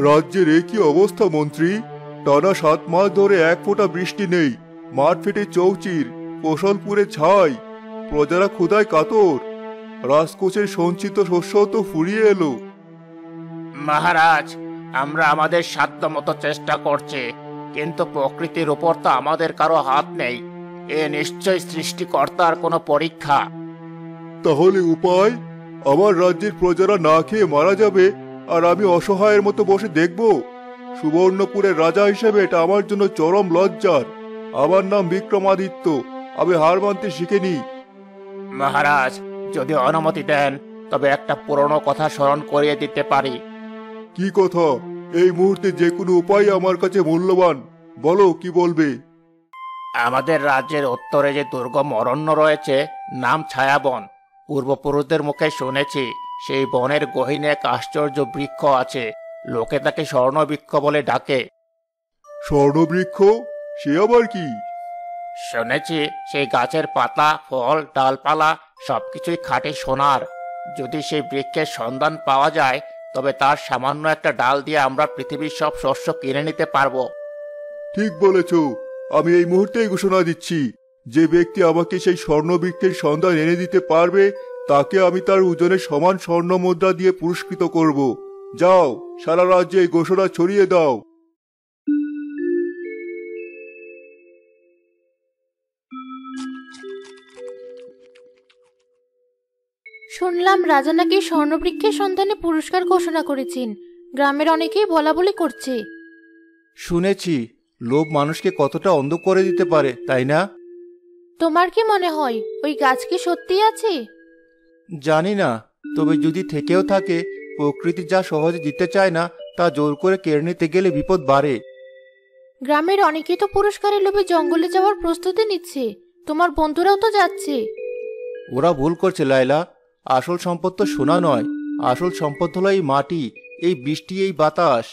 রাজ্যের এ কি অবস্থা মন্ত্রী? টানা 7 মাস ধরে এক ফোঁটা বৃষ্টি নেই। মাঠ ফেটে চৌচির, ফসল পুড়ে ছাই, প্রজারা ক্ষুধায় কাতর। রাজকোষের সঞ্চিত শস্য তো ফুরিয়ে এলো। মহারাজ, আমরা আমাদের সাধ্যমতো চেষ্টা করছি, কিন্তু প্রকৃতির উপর তো আমাদের কারো হাত নেই। এ নিশ্চয় সৃষ্টিকর্তার কোনো পরীক্ষা। তাহলে উপায়? আমার রাজ্যের প্রজারা না খেয়ে মারা যাবে, আর আমি অসহায়ের মতো বসে দেখব? সুবর্ণপুরের রাজা হিসেবে এটা আমার জন্য চরম লজ্জার। আমার নাম বিক্রমাদিত্য। আমি হার মানতে শিখিনি। মহারাজ, যদি অনুমতি দেন তবে একটা পুরনো কথা স্মরণ করিয়ে দিতে পারি। কি কথা? এই মুহূর্তে যে কোনো উপায় আমার কাছে মূল্যবান। বলো, কি বলবে? আমাদের রাজ্যের উত্তরে যে দুর্গম অরণ্য রয়েছে, নাম ছায়াবন। পূর্বপুরুষদের মুখে শুনেছি সেই বনের গহীনে এক আশ্চর্য বৃক্ষ আছে। লোকে তাকে স্বর্ণবৃক্ষ বলে ডাকে। স্বর্ণবৃক্ষ? সে আবার কি? শুনেছি সেই গাছের পাতা, ফল, ডালপালা সবকিছুই খাঁটি সোনার। যদি সেই বৃক্ষের সন্ধান পাওয়া যায় তবে তার সামান্য একটা ডাল দিয়ে আমরা পৃথিবীর সব শস্য কিনে নিতে পারবো। ঠিক বলেছ। আমি এই মুহূর্তেই ঘোষণা দিচ্ছি, যে ব্যক্তি আমাকে সেই স্বর্ণবৃক্ষের সন্ধান এনে দিতে পারবে তাকে আমি তার ওজনের সমান স্বর্ণ মুদ্রা দিয়ে পুরস্কৃত করব। যাও, সারা রাজ্যে এই ঘোষণা ছড়িয়ে দাও। শুনলাম রাজা নাকি স্বর্ণবৃক্ষের সন্ধানে পুরস্কার ঘোষণা করেছেন। গ্রামের অনেকেই বলা বলি করছে। শুনেছি লোভ মানুষকে কতটা অন্ধ করে দিতে পারে, তাই না? তোমার কি মনে হয় ওই গাছ কি সত্যি আছে? জানি না, তবে যদি থেকেও থাকে, প্রকৃতি যা সহজে দিতে চায় না তা জোর করে কেড়ে নিতে গেলে বিপদ বাড়ে। গ্রামের অনেকেই তো পুরস্কারের লোভে জঙ্গলে যাওয়ার প্রস্তুতি নিচ্ছে। তোমার বন্ধুরাও তো যাচ্ছে। ওরা ভুল করছে লায়লা। আসল সম্পদ তো সোনা নয়, আসল সম্পদ হলো এই মাটি, এই বৃষ্টি, এই বাতাস।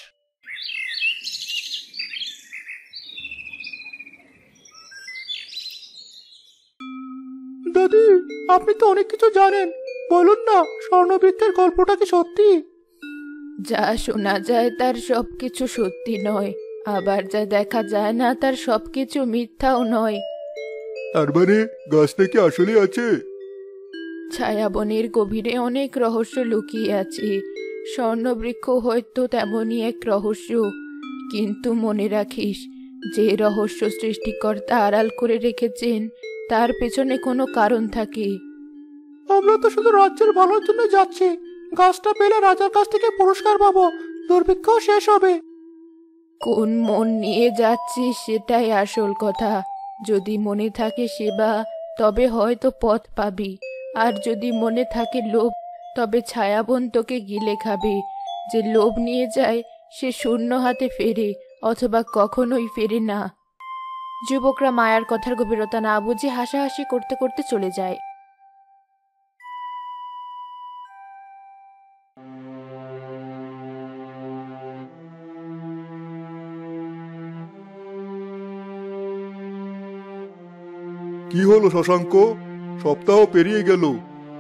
দাদি, আপনি তো অনেক কিছু জানেন, বলুন না, স্বর্ণবৃক্ষের গল্পটা কি সত্যি? যা শোনা যায় তার সবকিছু সত্যি নয়, আবার যা দেখা যায় না তার সবকিছু মিথ্যাও নয়। তার মানে গাছটা কি আসলে আছে? ছায়াবনের গভীরে অনেক রহস্য লুকিয়ে আছে। স্বর্ণবৃক্ষ হয়তো তেমনই এক রহস্য। কিন্তু মনে রাখিস, যে রহস্য সৃষ্টিকর্তা আড়াল করে রেখেছেন তার পেছনে কোনো কারণ থাকে। আমরা তো শুধু রাজ্যের ভালোর জন্য যাচ্ছি। গাছটা পেলে রাজার কাছ থেকে পুরস্কার পাবো, দুর্ভিক্ষও শেষ হবে। কোন মন নিয়ে যাচ্ছিস সেটাই আসল কথা। যদি মনে থাকে সেবা, তবে হয়তো পথ পাবি। আর যদি মনে থাকে লোভ, তবে ছায়াবন তোকে গিলে খাবে। যে লোভ নিয়ে যায় সে শূন্য হাতে ফেরে, অথবা কখনোই ফেরে না। যুবকরা মায়ার কথার গভীরতা না বুঝে হাসাহাসি করতে করতে চলে যায়। কি হলো শশাঙ্ক? সপ্তাহ পেরিয়ে গেল,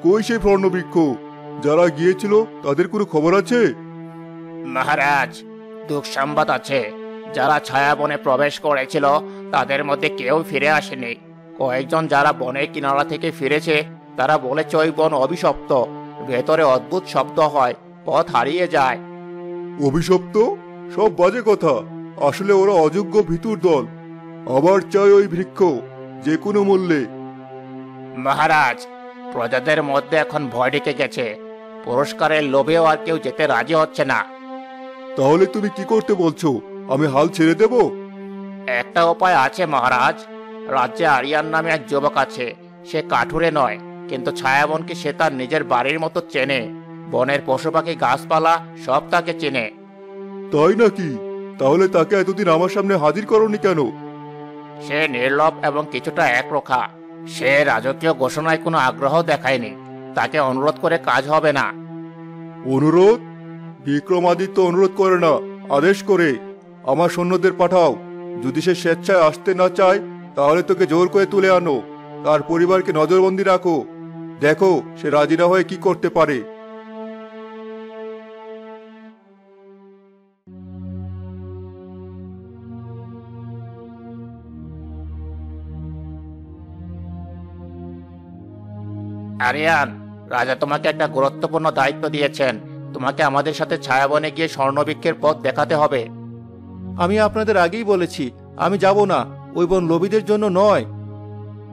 কই সেই স্বর্ণবৃক্ষ? যারা গিয়েছিল তাদের কোনো খবর আছে? মহারাজ, দুঃসংবাদ আছে। যারা ছায়াবনে প্রবেশ করেছিল তাদের মধ্যে কেউ ফিরে আসেনি। কয়েকজন যারা বনের কিনারা থেকে ফিরেছে তারা বলেছে ওই বন অভিশপ্ত। ভেতরে অদ্ভুত শব্দ হয়, পথ হারিয়ে যায়। অভিশপ্ত? সব বাজে কথা। আসলে ওরা অযোগ্য ভিতুর দল। আবার চাই ওই বৃক্ষ, যে কোনো মূল্যে। মহারাজ, প্রজাদের মধ্যে এখন ভয় ঢেকে গেছে। পুরস্কারের লোভেও আর কেউ যেতে রাজি হচ্ছে না। তাহলে তুমি কি করতে বলছো? আমি হাল ছেড়ে দেব? একটা উপায় আছে মহারাজ। রাজ্যে আরিয়ান নামে এক যুবক আছে। সে কাঠুরে নয়, কিন্তু ছায়াবনকে সে তার নিজের বাড়ির মতো চেনে। বনের পশু পাখি গাছপালা সব তাকে চেনে। তাই নাকি? তাহলে তাকে এতদিন আমার সামনে হাজির করনি কেন? সে নির্লোভ এবং কিছুটা একরোখা। সে রাজকীয় ঘোষণায় কোনো আগ্রহ দেখায়নি। তাকে অনুরোধ করে কাজ হবে না। অনুরোধ? বিক্রমাদিত্য অনুরোধ করে না, আদেশ করে। আমার সৈন্যদের পাঠাও। যদি সে স্বেচ্ছায় আসতে না চায় তাহলে তোকে জোর করে তুলে আনো। তার পরিবারকে নজরবন্দি রাখো। দেখো সে রাজি না হয়ে কি করতে পারে। আরিয়ান, রাজা তোমাকে একটা গুরুত্বপূর্ণ দায়িত্ব দিয়েছেন। তোমাকে আমাদের সাথে ছায়াবনে গিয়ে স্বর্ণবৃক্ষের পথ দেখাতে হবে। আমি আপনাদের আগেই বলেছি আমি যাব না, ওই বন লোভীদের জন্য নয়।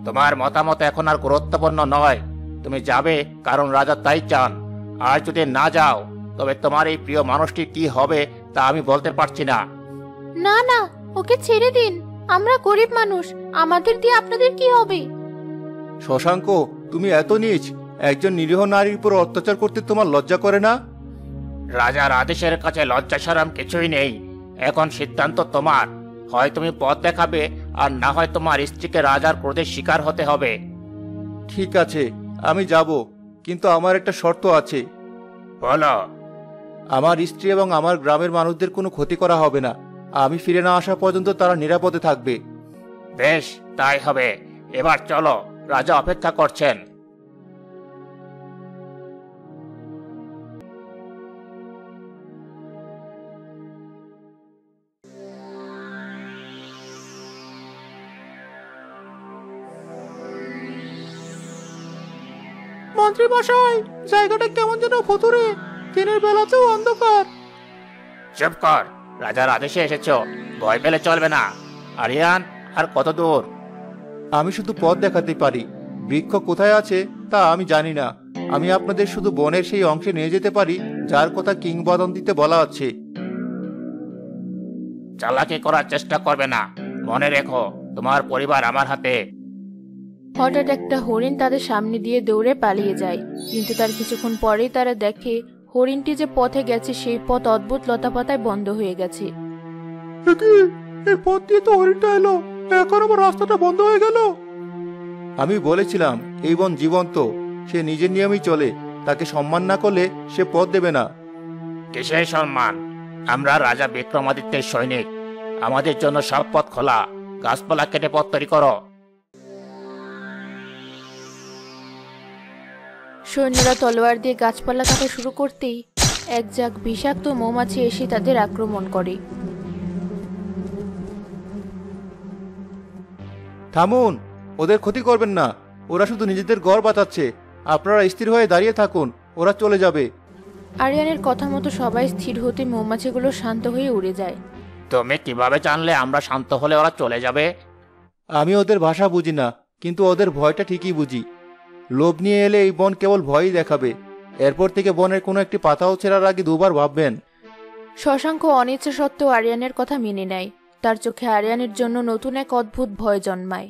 তোমার মতামত এখন আর গুরুত্বপূর্ণ নয়। তুমি যাবে কারণ রাজা তাই চান। আর যদি না যাও তবে তোমার এই প্রিয় মানুষটি কি হবে তা আমি বলতে পারছি না। না না, ওকে ছেড়ে দিন। আমরা গরিব মানুষ, আমাদের দিয়ে আপনাদের কি হবে? শশাঙ্ক, তুমি এত নীচ! একজন নিরীহ নারীর উপর অত্যাচার করতে তোমার লজ্জা করে না? রাজার আদেশের কাছে লজ্জা শরম কিছুই নেই। এখন সিদ্ধান্ত তোমার। হয় তুমি পথ দেখাবে, আর না হয় তোমার স্ত্রীকে রাজার ক্রোধের শিকার হতে হবে। ঠিক আছে, আমি যাব, কিন্তু আমার একটা শর্ত আছে। বলো। আমার স্ত্রী এবং আমার গ্রামের মানুষদের কোনো ক্ষতি করা হবে না। আমি ফিরে না আসা পর্যন্ত তারা নিরাপদে থাকবে। বেশ, তাই হবে। এবার চলো, রাজা অপেক্ষা করছেন। মন্ত্রী মশাই, জায়গাটা কেমন যেন ভুতুড়ে, দিনের বেলাতেও অন্ধকার। চুপ কর, রাজার আদেশে এসেছো, ভয় পেলে চলবে না। আরিয়ান, আর কত দূর? আমি শুধু পথ দেখাতে পারি, বৃক্ষ কোথায় আছে তা আমি জানি না। আমি আপনাদের শুধু বনের সেই অংশে নিয়ে যেতে পারি যার কথা কিংবদন্তিতে বলা আছে। চালাকি করার চেষ্টা করবে না। মনে রেখো, তোমার পরিবার আমার হাতে। হঠাৎ একটা হরিণ তাদের সামনে দিয়ে দৌড়ে পালিয়ে যায়, কিন্তু তার কিছুক্ষণ পরেই তারা দেখে হরিণটি যে পথে গেছে সেই পথ অদ্ভুত লতাপাতায় বন্ধ হয়ে গেছে। এই পথ দিয়ে তো হরিণটা এলো, এখন আবার রাস্তাটা বন্ধ হয়ে গেল। আমি বলেছিলাম এই বন জীবন্ত, সে নিজের নিয়মেই চলে। তাকে সম্মান না করলে সে পথ দেবে না। কিসের সম্মান? আমরা রাজা বিক্রমাদিত্যের সৈনিক। আমাদের জন্য সব পথ খোলা। গাছপালা কেটে পথ তৈরি করো। সৈন্যরা তলোয়ার দিয়ে গাছপালা কাটা শুরু করতেই এক ঝাঁক বিষাক্ত মৌমাছি এসে তাদের আক্রমণ করে। থামুন, ওদের ক্ষতি করবেন না। ওরা শুধু নিজেদের ঘর বাঁচাচ্ছে। আপনারা স্থির হয়ে দাঁড়িয়ে থাকুন, ওরা চলে যাবে। আরিয়ানের কথা মতো সবাই স্থির হতে মৌমাছিগুলো শান্ত হয়ে উড়ে যায়। তুমি কিভাবে জানলে আমরা শান্ত হলে ওরা চলে যাবে? আমি ওদের ভাষা বুঝি না, কিন্তু ওদের ভয়টা ঠিকই বুঝি। লোভ নিয়ে এলে এই বন কেবল ভয়ই দেখাবে। এরপর থেকে বনের কোনো একটি পাতাও ছেঁড়ার আগে দুবার ভাববেন। শশাঙ্ক অনিচ্ছা সত্ত্বেও আরিয়ানের কথা মেনে নেয়। তার চোখে আরিয়ানের জন্য নতুন এক অদ্ভুত ভয় জন্মায়।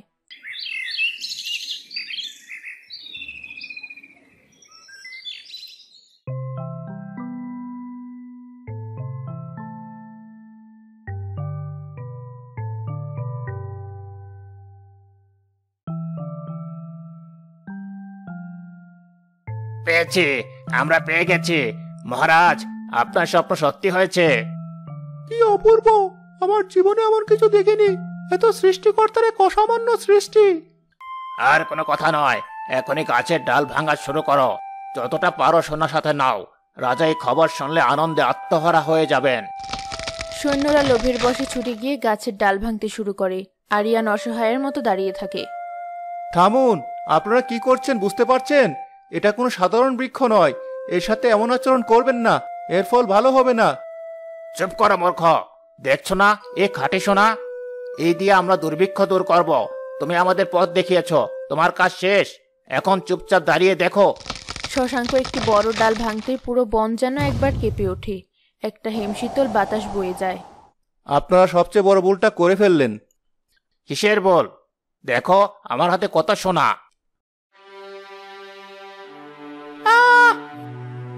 পেয়েছি, আমরা পেয়ে গেছি। মহারাজ, আপনার স্বপ্ন সত্যি হয়েছে। কি অপূর্ব! আমার জীবনে এমন কিছু দেখিনি। এত সৃষ্টিকর্তার এক অসামান্য সৃষ্টি। আর কোনো কথা নয়, এখনই গাছের ডাল ভাঙা শুরু করো। যতটা পারো সোনার সাথে নাও। রাজা এই খবর শুনলে আনন্দে আত্মহারা হয়ে যাবেন। সৈন্যরা লোভের বশে ছুটে গিয়ে গাছের ডাল ভাঙতে শুরু করে। আরিয়ান অসহায়ের মতো দাঁড়িয়ে থাকে। থামুন, আপনারা কি করছেন বুঝতে পারছেন? এটা কোনো সাধারণ বৃক্ষ নয়। এর সাথে এমন আচরণ করবেন না, এর ফল ভালো হবে না। চুপ করো মূর্খ! দেখছো না এ খাঁটি সোনা? এই দিয়ে আমরা দুর্ভিক্ষ দূর করব। তুমি আমাদের পথ দেখিয়েছ, তোমার কাজ শেষ। এখন চুপচাপ দাঁড়িয়ে দেখো। শশাঙ্ক একটি বড় ডাল ভাঙতে পুরো বন যেন একবার কেঁপে ওঠে। একটা হিমশীতল বাতাস বয়ে যায়। আপনারা সবচেয়ে বড় ভুলটা করে ফেললেন। কিসের বল? দেখো আমার হাতে কত সোনা।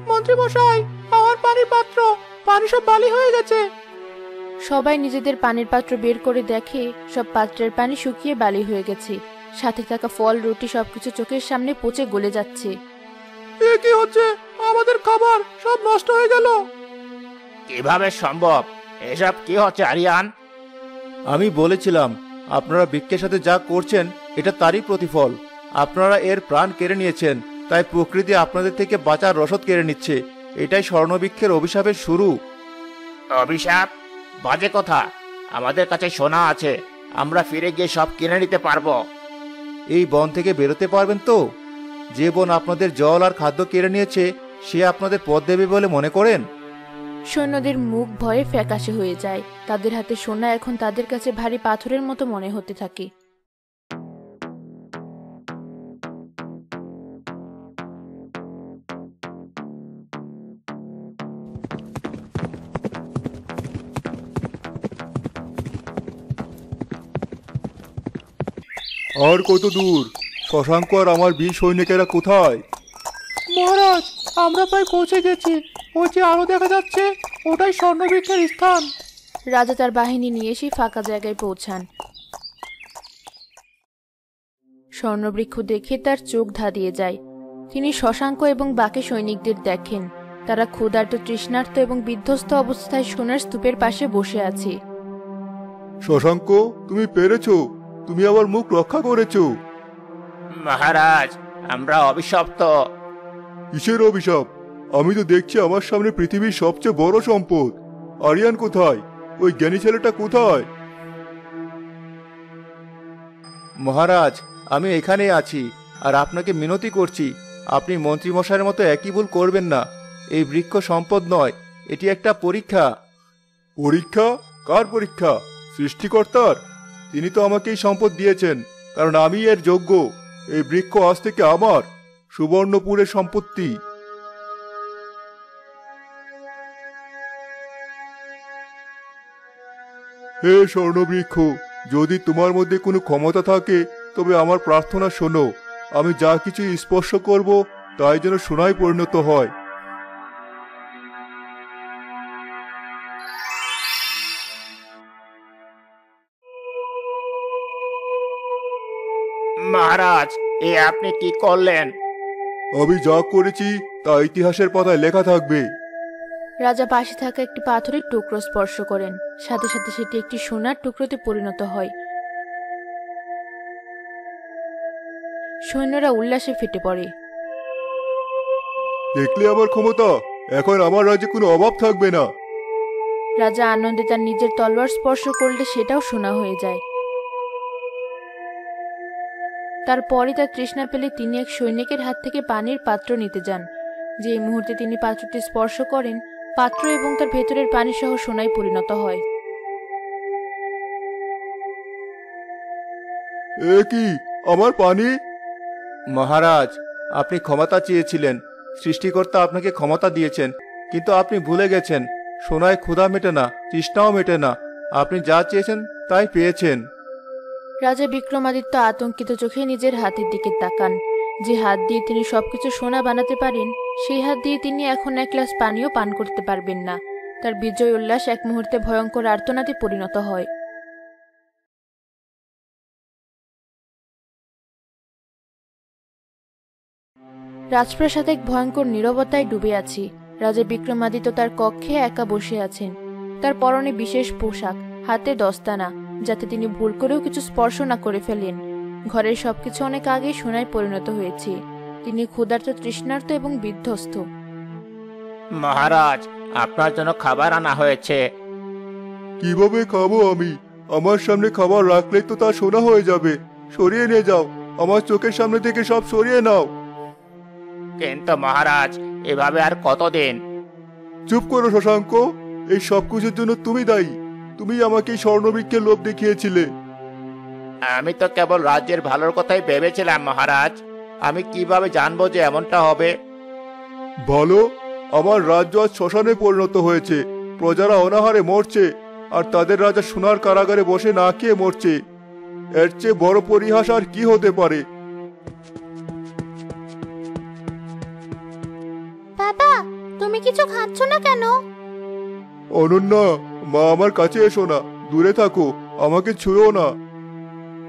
মন্ত্রী মশাই, আমার পানির পাত্র, পানি সব বালি হয়ে গেছে। সবাই নিজেদের পানির পাত্র বের করে দেখে সব পাত্রের পানি শুকিয়ে বালি হয়ে গেছে। সাথে থাকা ফল, রুটি সবকিছু চোখের সামনে পচে গলে যাচ্ছে। এ কি হচ্ছে? আমাদের খাবার সব নষ্ট হয়ে গেল। কিভাবে সম্ভব? এসব কি হচ্ছে আরিয়ান? আমি বলেছিলাম আপনারা বৃক্ষের সাথে যা করছেন এটা তারই প্রতিফল। আপনারা এর প্রাণ কেড়ে নিয়েছেন, তাই প্রকৃতি আপনাদের থেকে বাঁচার রসদ কেড়ে নিচ্ছে। এটাই স্বর্ণবৃক্ষের অভিশাপের শুরু। অভিশাপ? বাজে কথা। আমাদের কাছে সোনা আছে, আমরা ফিরে গিয়ে সব কিনে নিতে পারবো। এই বন থেকে বেরোতে পারবেন তো? যে বন আপনাদের জল আর খাদ্য কেড়ে নিয়েছে সে আপনাদের পথ দেবে বলে মনে করেন? সৈন্যদের মুখ ভয়ে ফ্যাকাশে হয়ে যায়। তাদের হাতে সোনা এখন তাদের কাছে ভারী পাথরের মতো মনে হতে থাকে। আর কত দূর? শশাঙ্ক আর আমার 20 সৈনিকেরা কোথায়? মহারাজ, আমরা প্রায় পৌঁছে গেছি। ওই যে আলো দেখা যাচ্ছে, ওটাই স্বর্ণবৃক্ষের স্থান। রাজা তার বাহিনী নিয়ে সেই ফাঁকা জায়গায় পৌঁছান। স্বর্ণবৃক্ষ দেখে তার চোখ ধাঁধিয়ে যায়। তিনি শশাঙ্ক এবং বাকি সৈনিকদের দেখেন। তারা ক্ষুধার্ত, তৃষ্ণার্ত এবং বিধ্বস্ত অবস্থায় সোনার স্তূপের পাশে বসে আছে। শশাঙ্ক, তুমি পেরেছো। তুমি আমার মুখ রক্ষা করেছো। মহারাজ, আমরা অভিশপ্ত। কিসের অভিশাপ? আমি তো দেখছি আমার সামনে পৃথিবীর সবচেয়ে বড় সম্পদ। আরিয়ান কোথায়? ওই জ্ঞানী ছেলেটা কোথায়? মহারাজ, আমি এখানেই আছি, আর আপনাকে মিনতি করছি, আপনি মন্ত্রীমশাইয়ের মতো একই ভুল করবেন না। এই বৃক্ষ সম্পদ নয়, এটি একটা পরীক্ষা। পরীক্ষা? কার পরীক্ষা? সৃষ্টিকর্তার। তিনি তো আমাকে এই সম্পদ দিয়েছেন, কারণ আমি এর যোগ্য। এই বৃক্ষ আজ থেকে আমার, সুবর্ণপুরের সম্পত্তি। হে স্বর্ণবৃক্ষ, যদি তোমার মধ্যে কোনো ক্ষমতা থাকে তবে আমার প্রার্থনা শোনো। আমি যা কিছু স্পর্শ করব তাই যেন সোনায় পরিণত হয়। মহারাজ, এ আপনি কি করলেন? আমি যা করেছি তা ইতিহাসের পাতায় লেখা থাকবে। রাজা পাশে থাকা একটি পাথরের টুকরো স্পর্শ করেন। সাথে সাথে সেটি একটি সোনার টুকরোতে পরিণত হয়। সৈন্যরা উল্লাসে ফেটে পড়ে। দেখলে আমার ক্ষমতা? এখন আমার রাজ্যে কোনো অভাব থাকবে না। রাজা আনন্দে তার নিজের তলোয়ার স্পর্শ করলে সেটাও সোনা হয়ে যায়। তারপরে তার তৃষ্ণা পেলে তিনি এক সৈনিকের হাত থেকে পানির পাত্র নিতে যান। যে মুহূর্তে তিনি পাত্রটি স্পর্শ করেন, পাত্র এবং তার ভেতরের পানি সহ সোনায় পরিণত হয়। এ কি? আমার পানি? মহারাজ, আপনি ক্ষমতা চেয়েছিলেন, সৃষ্টিকর্তা আপনাকে ক্ষমতা দিয়েছেন, কিন্তু আপনি ভুলে গেছেন সোনায় ক্ষুধা মেটে না, তৃষ্ণাও মেটে না। আপনি যা চেয়েছেন তাই পেয়েছেন। রাজা বিক্রমাদিত্য আতঙ্কিত চোখে নিজের হাতের দিকে তাকান। যে হাত দিয়ে তিনি সবকিছু সোনা বানাতে পারেন, সেই হাত দিয়ে তিনি এখন এক গ্লাস পানিও পান করতে পারবেন না। তার বিজয় উল্লাস এক মুহূর্তে ভয়ঙ্কর আর্তনাদে পরিণত হয়। রাজপ্রাসাদ এক ভয়ঙ্কর নীরবতায় ডুবে আছে। রাজা বিক্রমাদিত্য তার কক্ষে একা বসে আছেন। তার পরনে বিশেষ পোশাক, হাতে দস্তানা, যাতে তিনি ভুল করেও কিছু স্পর্শ না করে ফেলেন। ঘরের সবকিছু অনেক আগেই সোনায় পরিণত হয়েছে। তিনি ক্ষুধার্ত, তৃষ্ণার্ত এবং বিধ্বস্ত। মহারাজ, আপনার জন্য খাবার আনা হয়েছে। কিভাবে খাবো আমি? আমার সামনে খাবার রাখলেই তো তা সোনা হয়ে যাবে। সরিয়ে নিয়ে যাও, আমার চোখের সামনে থেকে সব সরিয়ে নাও। কিন্তু মহারাজ, এভাবে আর কতদিন? চুপ করো শশাঙ্ক, এই সব কিছুর জন্য তুমি দায়ী। তুমি আমাকে এই স্বর্ণবৃক্ষের লোভ দেখিয়েছিলে। আমি তো কেবল রাজ্যের ভালোর কথাই ভেবেছিলাম মহারাজ। আমি কিভাবে জানবো যে এমনটা হবে? ভালো? আমার রাজ্য আজ শ্মশানে পরিণত হয়েছে। প্রজারা অনাহারে মরছে, আর তাদের রাজা সোনার কারাগারে বসে না খেয়ে মরছে। এর চেয়ে বড় পরিহাস আর কি হতে পারে? বাবা, তুমি কিছু খাচ্ছ না কেন? অনন্যা, মা আমার কাছে এসো না, দূরে থাকো, আমাকে ছুঁয়ো না।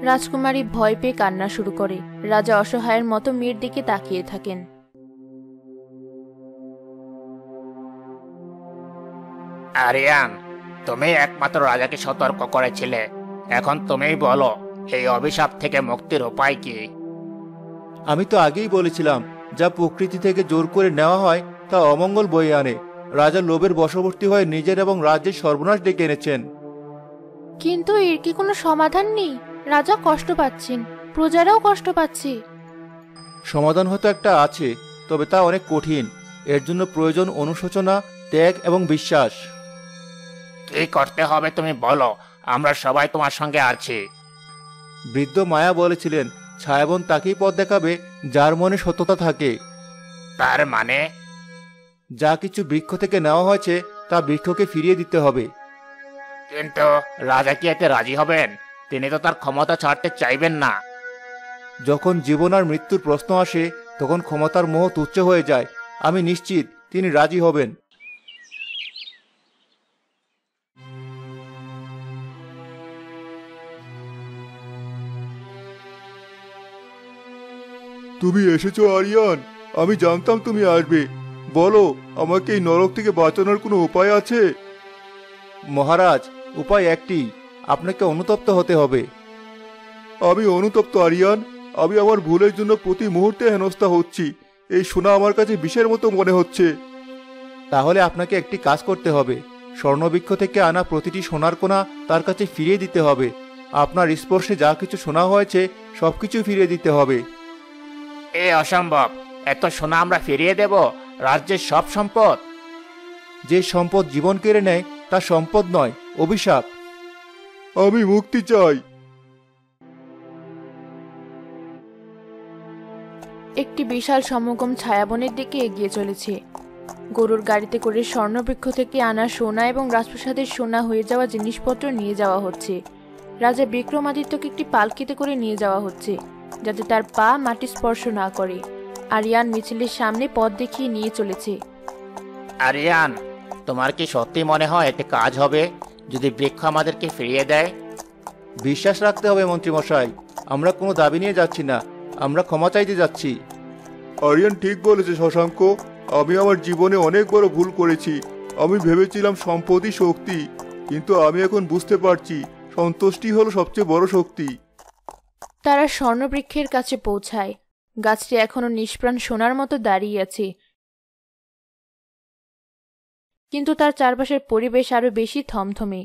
রাজকুমারী ভয় পেয়ে কান্না শুরু করে। রাজা অসহায়ের মতো মেয়ের দিকে তাকিয়ে থাকেন। আরিয়ান, তুমি একমাত্র রাজাকে সতর্ক করেছিলে। এখন তুমিই বলো, এই অভিশাপ থেকে মুক্তির উপায় কি? আমি তো আগেই বলেছিলাম, যা প্রকৃতি থেকে জোর করে নেওয়া হয় তা অমঙ্গল বয়ে আনে। রাজা লোভের বশবর্তী হয়ে নিজের এবং রাজ্যের সর্বনাশ ডেকে এনেছেন। কিন্তু এর কি কোনো সমাধান নেই? রাজা কষ্ট পাচ্ছেন, প্রজারাও কষ্ট পাচ্ছে। সমাধান হয়তো একটা আছে, তবে তা অনেক কঠিন। এর জন্য প্রয়োজন অনুশোচনা, ত্যাগ এবং বিশ্বাস। কি করতে হবে তুমি বলো, আমরা সবাই তোমার সঙ্গে আছি। বৃদ্ধ মায়া বলেছিলেন, ছায়াবন তাকেই পথ দেখাবে যার মনে সততা থাকে। তার মানে? যা কিছু বৃক্ষ থেকে নেওয়া হয়েছে তা বৃক্ষকে ফিরিয়ে দিতে হবে। কিন্তু রাজা কি এতে রাজি হবেন? তিনি তো তার ক্ষমতা ছাড়তে চাইবেন না। যখন জীবন আর মৃত্যুর প্রশ্ন আসে তখন ক্ষমতার মোহ তুচ্ছ হয়ে যায়। আমি নিশ্চিত তিনি রাজি হবেন। তুমি এসেছো আরিয়ান, আমি জানতাম তুমি আসবে। বলো, আমাকে এই নরক থেকে বাঁচানোর কোনো উপায় আছে? মহারাজ, উপায় একটি, আপনাকে অনুতপ্ত হতে হবে। আমি অনুতপ্ত আরিয়ান। আমি আমার ভুলের জন্য প্রতি মুহূর্তে হেনস্থা হচ্ছি। এই সোনা আমার কাছে বিষের মতো মনে হচ্ছে। তাহলে আপনাকে একটি কাজ করতে হবে। স্বর্ণবৃক্ষ থেকে আনা প্রতিটি সোনার কোনা তার কাছে ফিরিয়ে দিতে হবে। আপনার স্পর্শে যা কিছু সোনা হয়েছে সবকিছু ফিরিয়ে দিতে হবে। এ অসম্ভব! এত সোনা আমরা ফিরিয়ে দেব? রাজ্যের সব সম্পদ? যে সম্পদ জীবন কেড়ে নেয় তা সম্পদ নয়, অভিশাপ। আমি মুক্তি চাই। একটি বিশাল সমাগম ছায়াবনের দিকে এগিয়ে চলেছে। গরুর গাড়িতে করে স্বর্ণবৃক্ষ থেকে আনা সোনা এবং রাজপ্রাসাদের সোনা হয়ে যাওয়া জিনিসপত্র নিয়ে যাওয়া হচ্ছে। রাজা বিক্রমাদিত্যকে একটি পালকিতে করে নিয়ে যাওয়া হচ্ছে, যাতে তার পা মাটি স্পর্শ না করে। আরিয়ান মিছিলের সামনে পথ দেখিয়ে নিয়ে চলেছে। আরিয়ান, তোমার কি সত্যি মনে হয় এতে কাজ হবে যদি বৃক্ষ আমাদেরকে ফিরিয়ে দেয়? বিশ্বাস রাখতে হবে মন্ত্রীমশাই। আমরা কোনো দাবি নিয়ে যাচ্ছি না, আমরা ক্ষমা চাইতে যাচ্ছি। আরিয়ান ঠিক বলেছে শশাঙ্ক। আমি আমার জীবনে অনেক বড় ভুল করেছি। আমি ভেবেছিলাম সম্পদই শক্তি, কিন্তু আমি এখন বুঝতে পারছি সন্তুষ্টি হলো সবচেয়ে বড় শক্তি। তারা স্বর্ণবৃক্ষের কাছে পৌঁছায়। গাছটি এখনো নিষ্প্রাণ সোনার মতো দাঁড়িয়ে আছে, কিন্তু তার চারপাশের পরিবেশ আরো বেশি থমথমে।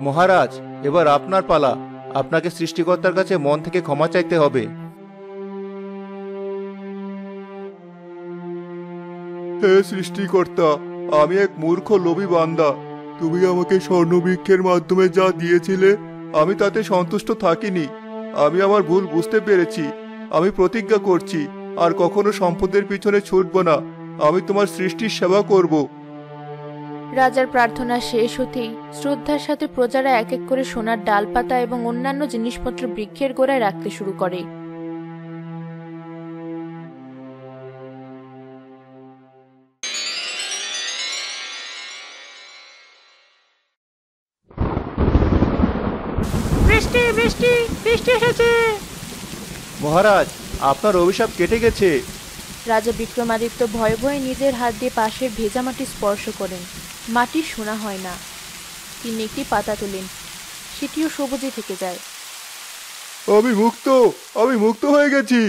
মহারাজ, এবার আপনার পালা। আপনাকে সৃষ্টিকর্তার কাছে মন থেকে ক্ষমা চাইতে হবে। হে সৃষ্টিকর্তা, আমি এক মূর্খ লোভী বান্দা। তুমি আমাকে স্বর্ণবৃক্ষের মাধ্যমে যা দিয়েছিলে আমি তাতে সন্তুষ্ট থাকিনি। আমি আমার ভুল বুঝতে পেরেছি। আমি প্রতিজ্ঞা করছি আর কখনো সম্পদের পিছনে ছুটব না। আমি তোমার সৃষ্টির সেবা করব। রাজার প্রার্থনা শেষ হতেই শ্রদ্ধার সাথে প্রজারা এক এক করে সোনার ডালপাতা এবং অন্যান্য জিনিসপত্র বৃক্ষের গোড়ায় রাখতে শুরু করে। বৃষ্টি বৃষ্টি বৃষ্টি এসেছে! মহারাজ, আপনার অভিশাপ কেটে গেছে। রাজা বিক্রমাদিত্য ভয়ে ভয়ে নিজের হাত দিয়ে পাশের ভেজা মাটি স্পর্শ করেন। মাটি সোনা হয় না। তিনি একটি পাতা তোলেন, সেটিও সবুজে থেকে যায়। আমি মুক্ত, আমি মুক্ত হয়ে গেছি।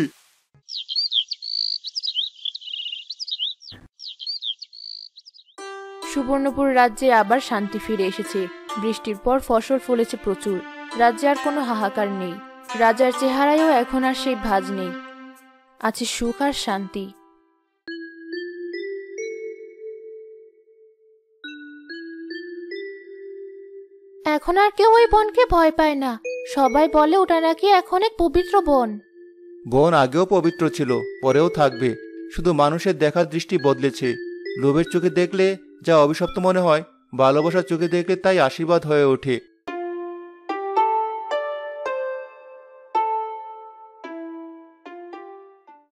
সুবর্ণপুর রাজ্যে আবার শান্তি ফিরে এসেছে। বৃষ্টির পর ফসল ফলেছে প্রচুর। রাজ্যে আর কোনো হাহাকার নেই। রাজার চেহারায়ও এখন আর সেই ভাঁজ নেই। আছে সুখ আর শান্তি। এখন আর কেউ ওই বনকে ভয় পায় না। সবাই বলে ওটা নাকি এখন এক পবিত্র বন। বন আগেও পবিত্র ছিল, পরেও থাকবে। শুধু মানুষের দেখার দৃষ্টি বদলেছে। লোভের চোখে দেখলে যা অভিশপ্ত মনে হয়, ভালোবাসার চোখে দেখলে তাই আশীর্বাদ হয়ে ওঠে।